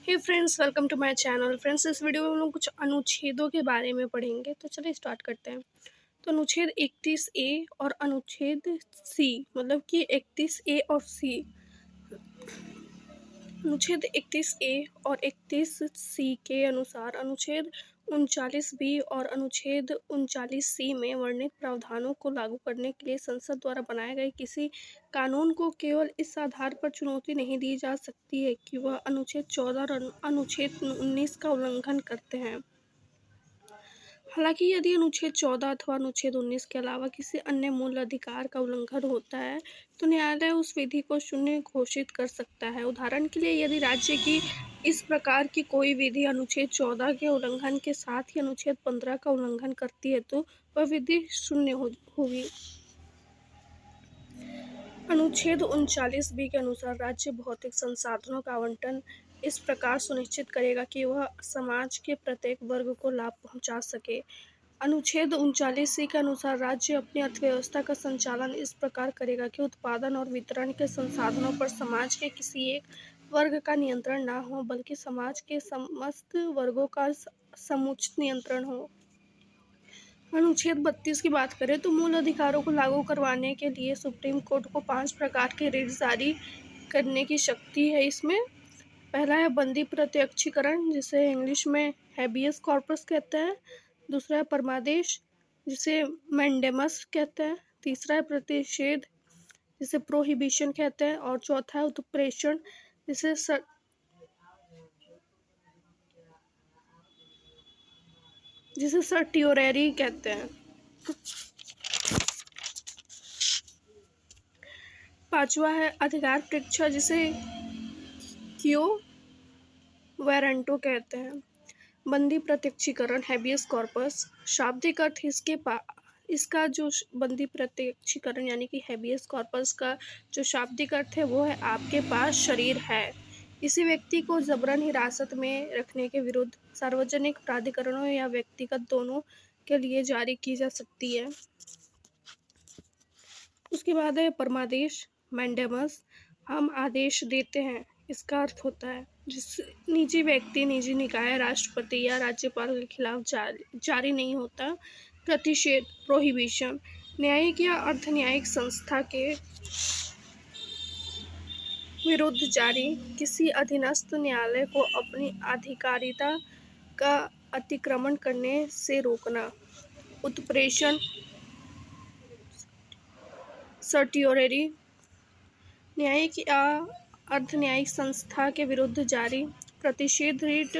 Hey friends, welcome to my channel. Friends, इस video में हम लोग कुछ अनुच्छेदों के बारे में पढ़ेंगे। तो चलिए स्टार्ट करते हैं। तो अनुच्छेद 31A और अनुच्छेद सी, मतलब कि 31A और सी। अनुच्छेद 31A और 31C के अनुसार अनुच्छेद 39B और अनुच्छेद 39C में वर्णित प्रावधानों को लागू करने के लिए संसद द्वारा बनाए गए किसी कानून को केवल इस आधार पर चुनौती नहीं दी जा सकती है कि वह अनुच्छेद 14 और अनुच्छेद 19 का उल्लंघन करते हैं। हालांकि यदि अनुच्छेद 14 अथवा अनुच्छेद 19 के अलावा किसी अन्य मूल अधिकार का उल्लंघन होता है तो न्यायालय उस विधि को शून्य घोषित कर सकता है। उदाहरण के लिए, यदि राज्य की इस प्रकार की कोई विधि अनुच्छेद 14 के उल्लंघन के साथ ही अनुच्छेद 15 का उल्लंघन करती है तो वह विधि शून्य होगी। अनुच्छेद 39B के अनुसार राज्य भौतिक संसाधनों का आवंटन इस प्रकार सुनिश्चित करेगा कि वह समाज के प्रत्येक वर्ग को लाभ पहुंचा सके। अनुच्छेद 39C के अनुसार राज्य अपनी अर्थव्यवस्था का संचालन इस प्रकार करेगा कि उत्पादन और वितरण के संसाधनों पर समाज के किसी एक वर्ग का नियंत्रण न हो, बल्कि समाज के समस्त वर्गों का समुचित नियंत्रण हो। अनुच्छेद 32 की बात करें तो मूल अधिकारों को लागू करवाने के लिए सुप्रीम कोर्ट को 5 प्रकार के रिट जारी करने की शक्ति है। इसमें पहला है बंदी प्रत्यक्षीकरण, जिसे इंग्लिश में हैबियस कॉर्पस कहते हैं। दूसरा है परमादेश, जिसे मैंडेमस कहते हैं। तीसरा है प्रतिषेध, जिसे प्रोहिबिशन कहते हैं। और चौथा है उत्प्रेषण, जिसे सर्टियोरेरी कहते हैं। पांचवा है अधिकार परीक्षा, जिसे क्यो वारंटो कहते हैं। बंदी प्रत्यक्षीकरण हैबियस कॉर्पस, शाब्दिक अर्थ इसका जो बंदी प्रत्यक्षीकरण यानी कि हैबियस कॉर्पस का जो शाब्दिक अर्थ है वो है आपके पास शरीर है। किसी व्यक्ति को जबरन हिरासत में रखने के विरुद्ध सार्वजनिक प्राधिकरणों या व्यक्तिगत दोनों के लिए जारी की जा सकती है। उसके बाद है परमादेश मैंडेमस, हम आदेश देते हैं। इसका अर्थ होता है जिस निजी व्यक्ति, निजी निकाय, राष्ट्रपति या राज्यपाल के खिलाफ जारी नहीं होता। प्रतिषेध प्रोहिबिशन, न्यायिक या अर्ध न्यायिक संस्था के विरुद्ध जारी किसी अधीनस्थ न्यायालय को अपनी अधिकारिता का अतिक्रमण करने से रोकना। उत्प्रेषण सर्टियोरेरी, न्यायिक या अर्ध न्यायिक संस्था के विरुद्ध जारी प्रतिषेध रिट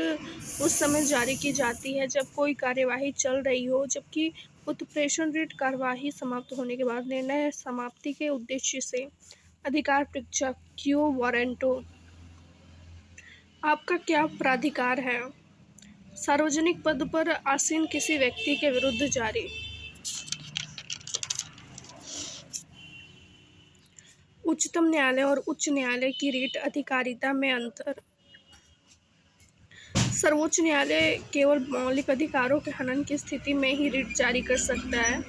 उस समय जारी की जाती है जब कोई कार्यवाही चल रही हो, जबकि उत्प्रेषण रिट कार्यवाही समाप्त होने के बाद निर्णय समाप्ति के उद्देश्य से। अधिकार परीक्षा क्यो वारंटो, आपका क्या प्राधिकार है। सार्वजनिक पद पर आसीन किसी व्यक्ति के विरुद्ध जारी। उच्चतम न्यायालय और उच्च न्यायालय की रिट अधिकारिता में अंतर। सर्वोच्च न्यायालय केवल मौलिक अधिकारों के हनन की स्थिति में ही रिट जारी कर सकता है।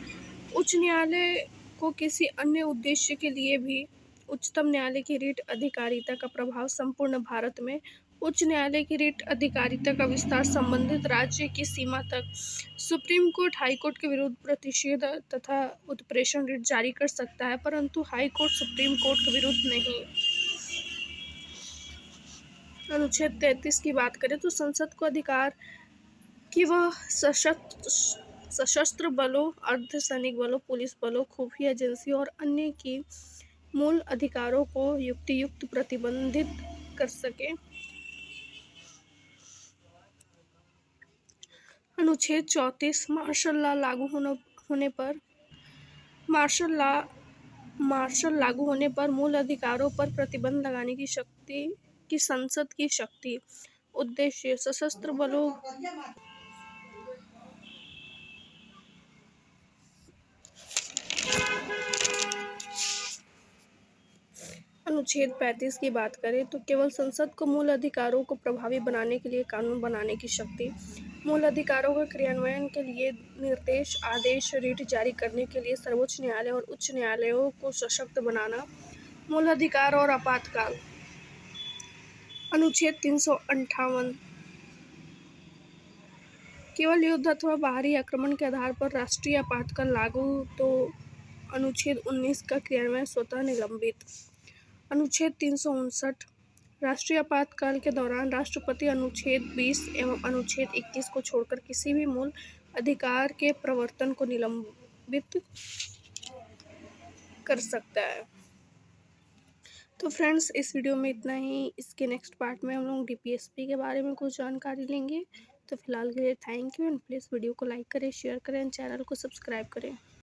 उच्च न्यायालय को किसी अन्य उद्देश्य के लिए भी। उच्चतम न्यायालय की रिट अधिकारिता का प्रभाव संपूर्ण भारत में। उच्च न्यायालय की रिट अधिकारिता का विस्तार संबंधित राज्य की सीमा तक। सुप्रीम कोर्ट हाई कोर्ट के विरुद्ध प्रतिषेध तथा उत्प्रेषण रिट जारी कर सकता है, परंतु हाई कोर्ट सुप्रीम कोर्ट के विरुद्ध नहीं। अनुच्छेद 33 की बात करें तो संसद को अधिकार कि वह सशस्त्र बलों, अर्धसैनिक बलों, पुलिस बलों, खुफिया एजेंसियों और अन्य की मूल अधिकारों को युक्तियुक्त प्रतिबंधित कर सके। अनुच्छेद 34 मार्शल लॉ लागू होने पर मूल अधिकारों पर प्रतिबंध लगाने की शक्ति की संसद की शक्ति। उद्देश्य सशस्त्र बलों अनुच्छेद 35 की बात करें तो केवल संसद को मूल अधिकारों को प्रभावी बनाने के लिए कानून बनाने की शक्ति। मूल अधिकारों के क्रियान्वयन के लिए निर्देश, आदेश, रिट जारी करने के लिए सर्वोच्च न्यायालय और उच्च न्यायालयों को सशक्त बनाना। मूल अधिकार और आपातकाल। अनुच्छेद 358 केवल युद्ध अथवा बाहरी आक्रमण के आधार पर राष्ट्रीय आपातकाल लागू, तो अनुच्छेद 19 का क्रियान्वयन स्वतः निलंबित। अनुच्छेद 359 राष्ट्रीय आपातकाल के दौरान राष्ट्रपति अनुच्छेद 20 एवं अनुच्छेद 21 को छोड़कर किसी भी मूल अधिकार के प्रवर्तन को निलंबित कर सकता है। तो फ्रेंड्स, इस वीडियो में इतना ही। इसके नेक्स्ट पार्ट में हम लोग डीपीएसपी के बारे में कुछ जानकारी लेंगे। तो फिलहाल के लिए thank you and please video को लाइक करें, शेयर करें एंड चैनल को सब्सक्राइब करें।